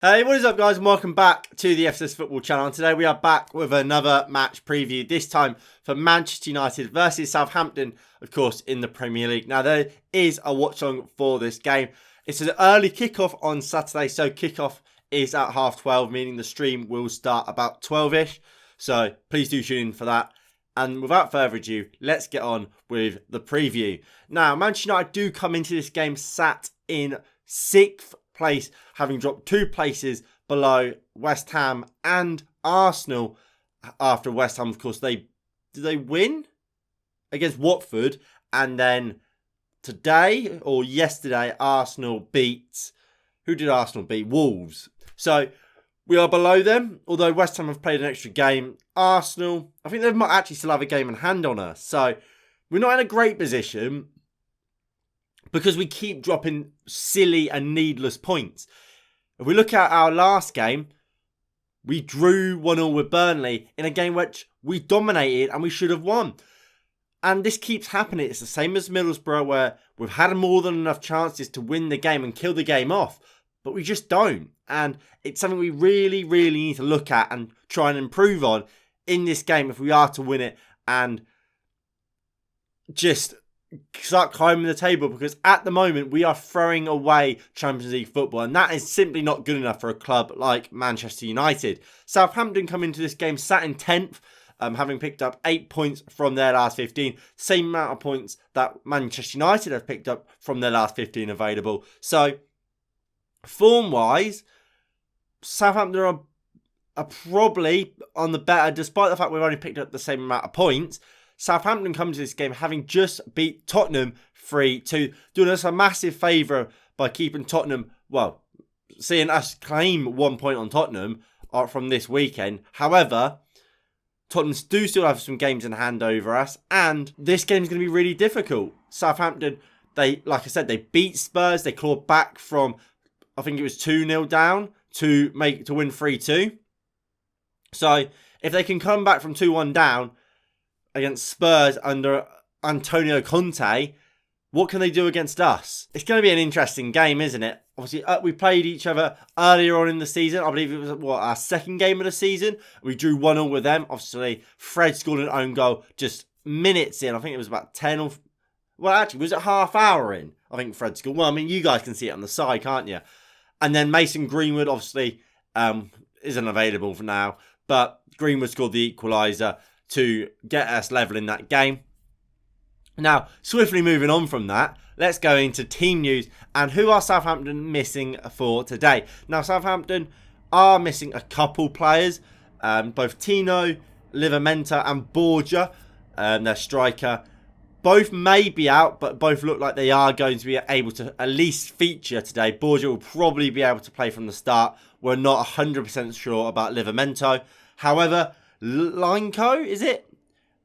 Hey, what is up, guys, and welcome back to the FSS Football channel. And today we are back with another match preview, this time for Manchester United versus Southampton, of course, in the Premier League. Now, there is a watch-along for this game. It's an early kickoff on Saturday, so kickoff is at 12:30, meaning the stream will start about 12ish. So please do tune in for that. And without further ado, let's get on with the preview. Now, Manchester United do come into this game sat in 6th place, having dropped 2 places below West Ham and Arsenal. After West Ham, of course, did they win against Watford? And then today or yesterday, Arsenal beat, who did Arsenal beat? Wolves. So we are below them, although West Ham have played an extra game. Arsenal, I think they might actually still have a game in hand on us. So we're not in a great position, because we keep dropping silly and needless points. If we look at our last game, we drew 1-1 with Burnley in a game which we dominated and we should have won. And this keeps happening. It's the same as Middlesbrough, where we've had more than enough chances to win the game and kill the game off, but we just don't. And it's something we really, really need to look at and try and improve on in this game if we are to win it and just start climbing the table, because at the moment we are throwing away Champions League football, and that is simply not good enough for a club like Manchester United. Southampton come into this game sat in 10th, having picked up 8 points from their last 15, same amount of points that Manchester United have picked up from their last 15 available. So form-wise, Southampton are probably on the better, despite the fact we've only picked up the same amount of points. Southampton come to this game having just beat Tottenham 3-2, doing us a massive favour by keeping Tottenham, well, seeing us claim 1 point on Tottenham from this weekend. However, Tottenham do still have some games in hand over us, and this game is going to be really difficult. Southampton, like I said, they beat Spurs. They clawed back from, I think it was 2-0 down to win 3-2. So if they can come back from 2-1 down against Spurs under Antonio Conte, what can they do against us? It's going to be an interesting game, isn't it? Obviously, we played each other earlier on in the season. I believe it was, our second game of the season. We drew 1-1 with them. Obviously, Fred scored an own goal just minutes in. I think it was about 10 or... Well, actually, was it half hour in? I think Fred scored. Well, I mean, you guys can see it on the side, can't you? And then Mason Greenwood, obviously, isn't available for now. But Greenwood scored the equaliser to get us level in that game. Now, swiftly moving on from that, let's go into team news and who are Southampton missing for today. Now, Southampton are missing a couple players, both Tino, Livramento and Borja, their striker. Both may be out, but both look like they are going to be able to at least feature today. Borja will probably be able to play from the start. We're not 100% sure about Livramento. However, Linko, is it?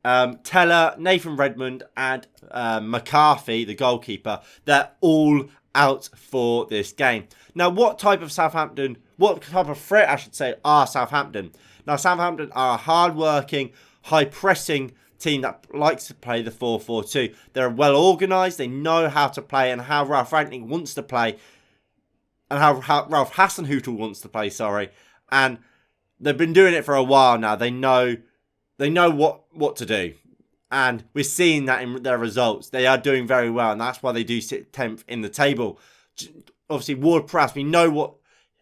Teller, Nathan Redmond and McCarthy, the goalkeeper, they're all out for this game. Now, what type of threat, I should say, are Southampton? Now, Southampton are a hard-working, high-pressing team that likes to play the 4-4-2. They're well organised, they know how to play and how Ralph Rangnick wants to play, and how Ralph Hasenhüttl wants to play, and they've been doing it for a while now. They know what to do. And we're seeing that in their results. They are doing very well, and that's why they do sit 10th in the table. Obviously, Ward-Prowse, we know what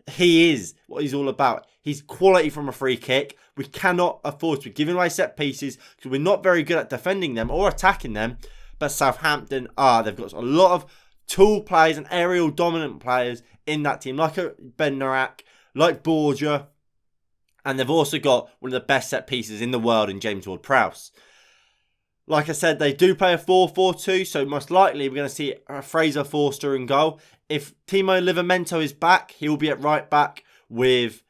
he is, what he's all about. He's quality from a free kick. We cannot afford to be giving away set pieces because we're not very good at defending them or attacking them. But Southampton are. They've got a lot of tool players and aerial dominant players in that team, like Bednarak, like Borja. And they've also got one of the best set pieces in the world in James Ward-Prowse. Like I said, they do play a 4-4-2, so most likely we're going to see Fraser Forster in goal. If Timo Livramento is back, he will be at right back with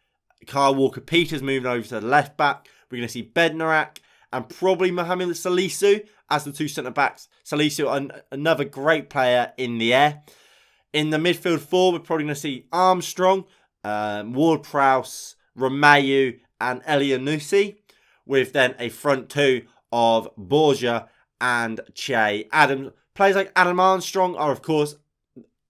Kyle Walker-Peters moving over to the left back. We're going to see Bednarak and probably Mohamed Salisu as the two centre-backs. Salisu, another great player in the air. In the midfield four, we're probably going to see Armstrong, Ward-Prowse, Romeu and Elianusi, with then a front two of Borja and Che Adams. Players like Adam Armstrong are, of course,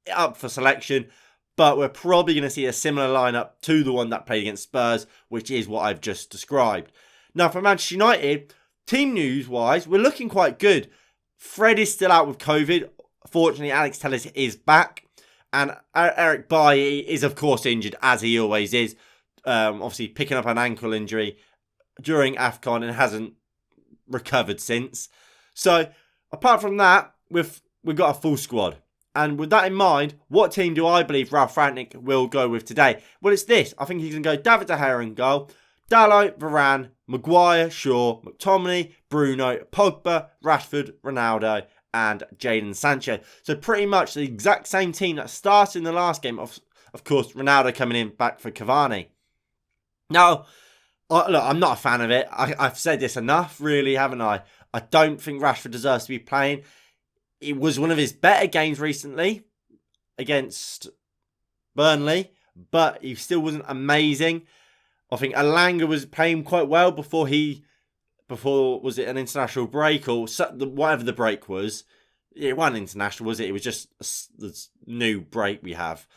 up for selection, But we're probably going to see a similar lineup to the one that played against Spurs, which is what I've just described. Now, for Manchester United, team news-wise, we're looking quite good. Fred is still out with COVID. Fortunately, Alex Telles is back. And Eric Bailly is, of course, injured, as he always is. Obviously, picking up an ankle injury during AFCON and hasn't recovered since. So, apart from that, we've got a full squad. And with that in mind, what team do I believe Ralph Rangnick will go with today? Well, it's this. I think he's going to go David De Gea in goal, Dalot, Varane, Maguire, Shaw, McTominay, Bruno, Pogba, Rashford, Ronaldo, and Jadon Sancho. So pretty much the exact same team that started in the last game. Of course, Ronaldo coming in back for Cavani. Now, look, I'm not a fan of it. I've said this enough, really, haven't I? I don't think Rashford deserves to be playing. It was one of his better games recently against Burnley, but he still wasn't amazing. I think Elanga was playing quite well before was it an international break or whatever the break was. It wasn't international, was it? It was just this new break we have.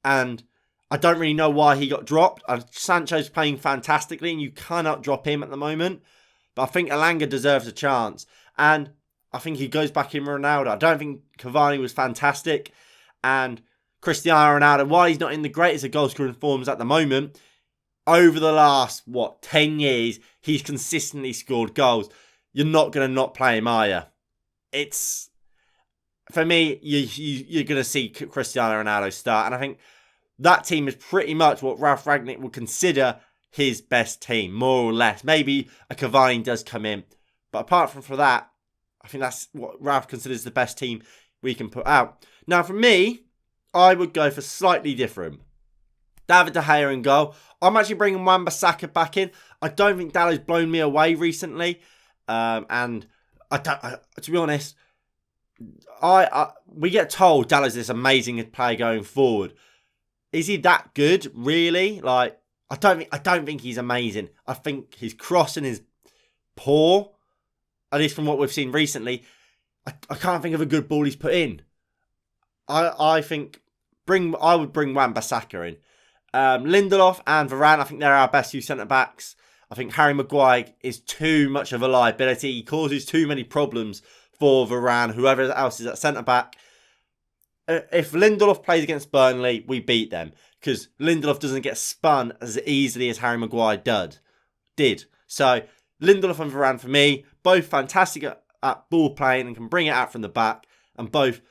And I don't really know why he got dropped. Sancho's playing fantastically and you cannot drop him at the moment. But I think Elanga deserves a chance. And I think he goes back in Ronaldo. I don't think Cavani was fantastic. And Cristiano Ronaldo, while he's not in the greatest of goal-scoring forms at the moment, over the last, 10 years, he's consistently scored goals. You're not going to not play him, are you? It's, for me, you're going to see Cristiano Ronaldo start. And I think that team is pretty much what Ralph Rangnick would consider his best team, more or less. Maybe a Cavani does come in. But apart from that, I think that's what Ralph considers the best team we can put out. Now, for me, I would go for slightly different. David De Gea in goal. I'm actually bringing Wan-Bissaka back in. I don't think Dalot's blown me away recently. And to be honest, we get told Dalot's this amazing player going forward. Is he that good, really? Like, I don't think he's amazing. I think his crossing is poor. At least from what we've seen recently, I can't think of a good ball he's put in. I would bring Wan-Bissaka in. Lindelof and Varane, I think they're our best two centre-backs. I think Harry Maguire is too much of a liability. He causes too many problems for Varane, whoever else is at centre-back. If Lindelof plays against Burnley, we beat them. Because Lindelof doesn't get spun as easily as Harry Maguire did. So, Lindelof and Varane for me, both fantastic at ball playing and can bring it out from the back. And both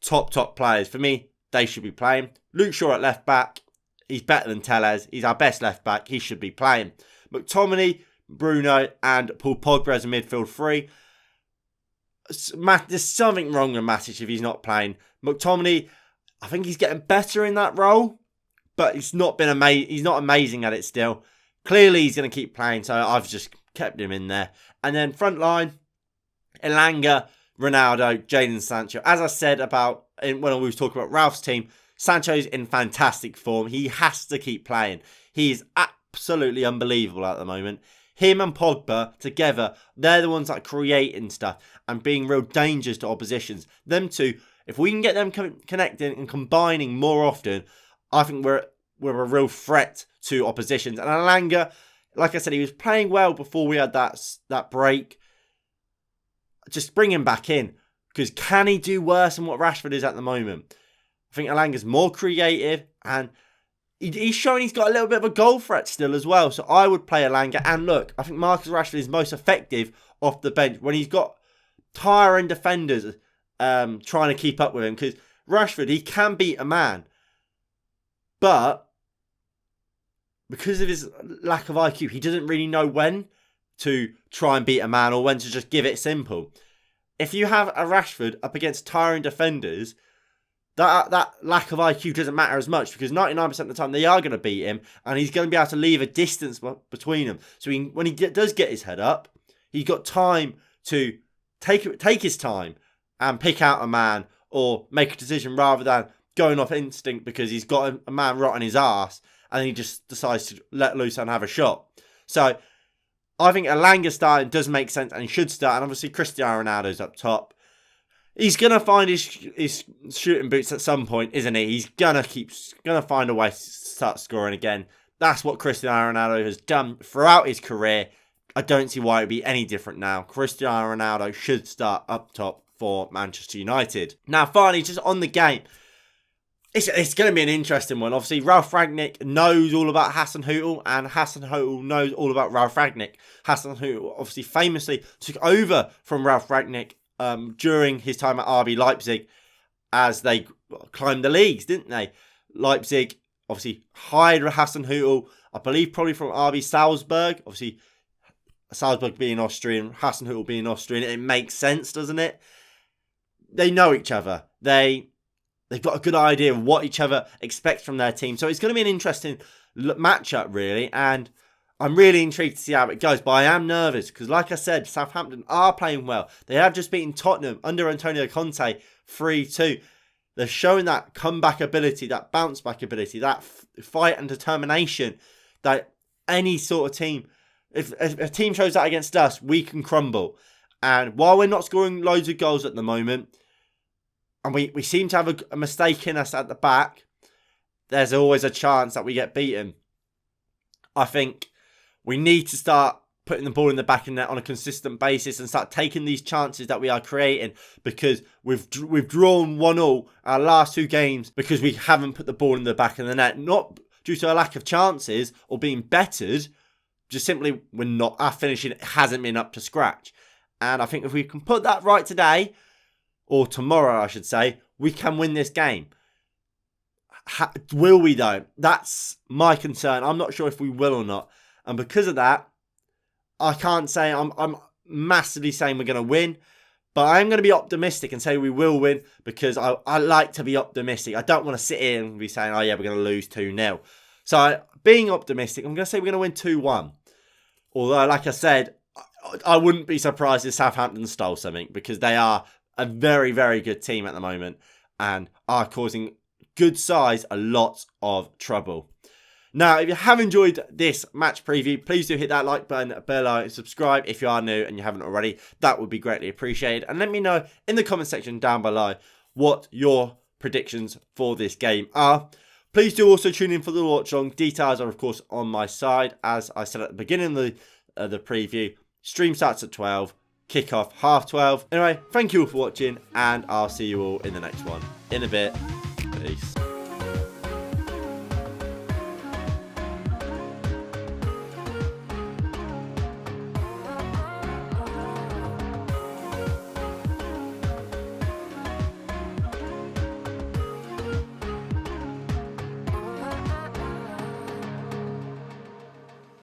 top players. For me, they should be playing. Luke Shaw at left back. He's better than Telles. He's our best left back. He should be playing. McTominay, Bruno and Paul Pogba as a midfield three. There's something wrong with Matic if he's not playing. McTominay, I think he's getting better in that role. But he's not amazing at it still. Clearly he's going to keep playing. So I've just kept him in there. And then front line, Elanga, Ronaldo, Jadon Sancho. As I said when we was talking about Ralph's team, Sancho's in fantastic form. He has to keep playing. He is absolutely unbelievable at the moment. Him and Pogba together, they're the ones that are creating stuff and being real dangers to oppositions. Them two, if we can get them connecting and combining more often, I think we're a real threat to oppositions. And Elanga, like I said, he was playing well before we had that break. Just bring him back in. Because can he do worse than what Rashford is at the moment? I think Elanga's more creative and he's showing he's got a little bit of a goal threat still as well. So I would play Elanga. And look, I think Marcus Rashford is most effective off the bench when he's got tiring defenders trying to keep up with him. Because Rashford, he can beat a man. But because of his lack of IQ, he doesn't really know when to try and beat a man or when to just give it simple. If you have a Rashford up against tiring defenders, that lack of IQ doesn't matter as much because 99% of the time they are going to beat him and he's going to be able to leave a distance between them. So when he does get his head up, he's got time to take his time and pick out a man or make a decision rather than going off instinct because he's got a man right on his arse and he just decides to let loose and have a shot. So I think Elanga starting does make sense and he should start. And obviously Cristiano Ronaldo's up top. He's going to find his shooting boots at some point, isn't he? He's going to find a way to start scoring again. That's what Cristiano Ronaldo has done throughout his career. I don't see why it would be any different now. Cristiano Ronaldo should start up top for Manchester United. Now, finally, just on the game. It's going to be an interesting one. Obviously, Ralf Rangnick knows all about Hasenhüttl, and Hasenhüttl knows all about Ralf Rangnick. Hasenhüttl obviously famously took over from Ralf Rangnick during his time at RB Leipzig as they climbed the leagues, didn't they? Leipzig obviously hired Hasenhüttl, I believe probably from RB Salzburg. Obviously, Salzburg being Austrian, Hasenhüttl being Austrian, it makes sense, doesn't it? They know each other. They've got a good idea of what each other expects from their team. So it's going to be an interesting matchup, really. And I'm really intrigued to see how it goes. But I am nervous because, like I said, Southampton are playing well. They have just beaten Tottenham under Antonio Conte 3-2. They're showing that comeback ability, that bounce back ability, that fight and determination that any sort of team, if a team shows that against us, we can crumble. And while we're not scoring loads of goals at the moment, and we seem to have a mistake in us at the back, there's always a chance that we get beaten. I think we need to start putting the ball in the back of the net on a consistent basis and start taking these chances that we are creating, because we've drawn 1-1 our last 2 games because we haven't put the ball in the back of the net. Not due to a lack of chances or being bettered, just simply our finishing hasn't been up to scratch. And I think if we can put that right today, or tomorrow, I should say, we can win this game. Will we, though? That's my concern. I'm not sure if we will or not. And because of that, I can't say I'm massively saying we're going to win. But I'm going to be optimistic and say we will win, because I like to be optimistic. I don't want to sit here and be saying, oh yeah, we're going to lose 2-0. So being optimistic, I'm going to say we're going to win 2-1. Although, like I said, I wouldn't be surprised if Southampton stole something, because they are a very, very good team at the moment and are causing good size a lot of trouble. Now, if you have enjoyed this match preview, please do hit that like button below and subscribe if you are new and you haven't already. That would be greatly appreciated. And let me know in the comment section down below what your predictions for this game are. Please do also tune in for the watch along. Details are, of course, on my side. As I said at the beginning of the preview, stream starts at 12. Kickoff 12:30. Anyway, thank you all for watching, and I'll see you all in the next one. In a bit. Peace.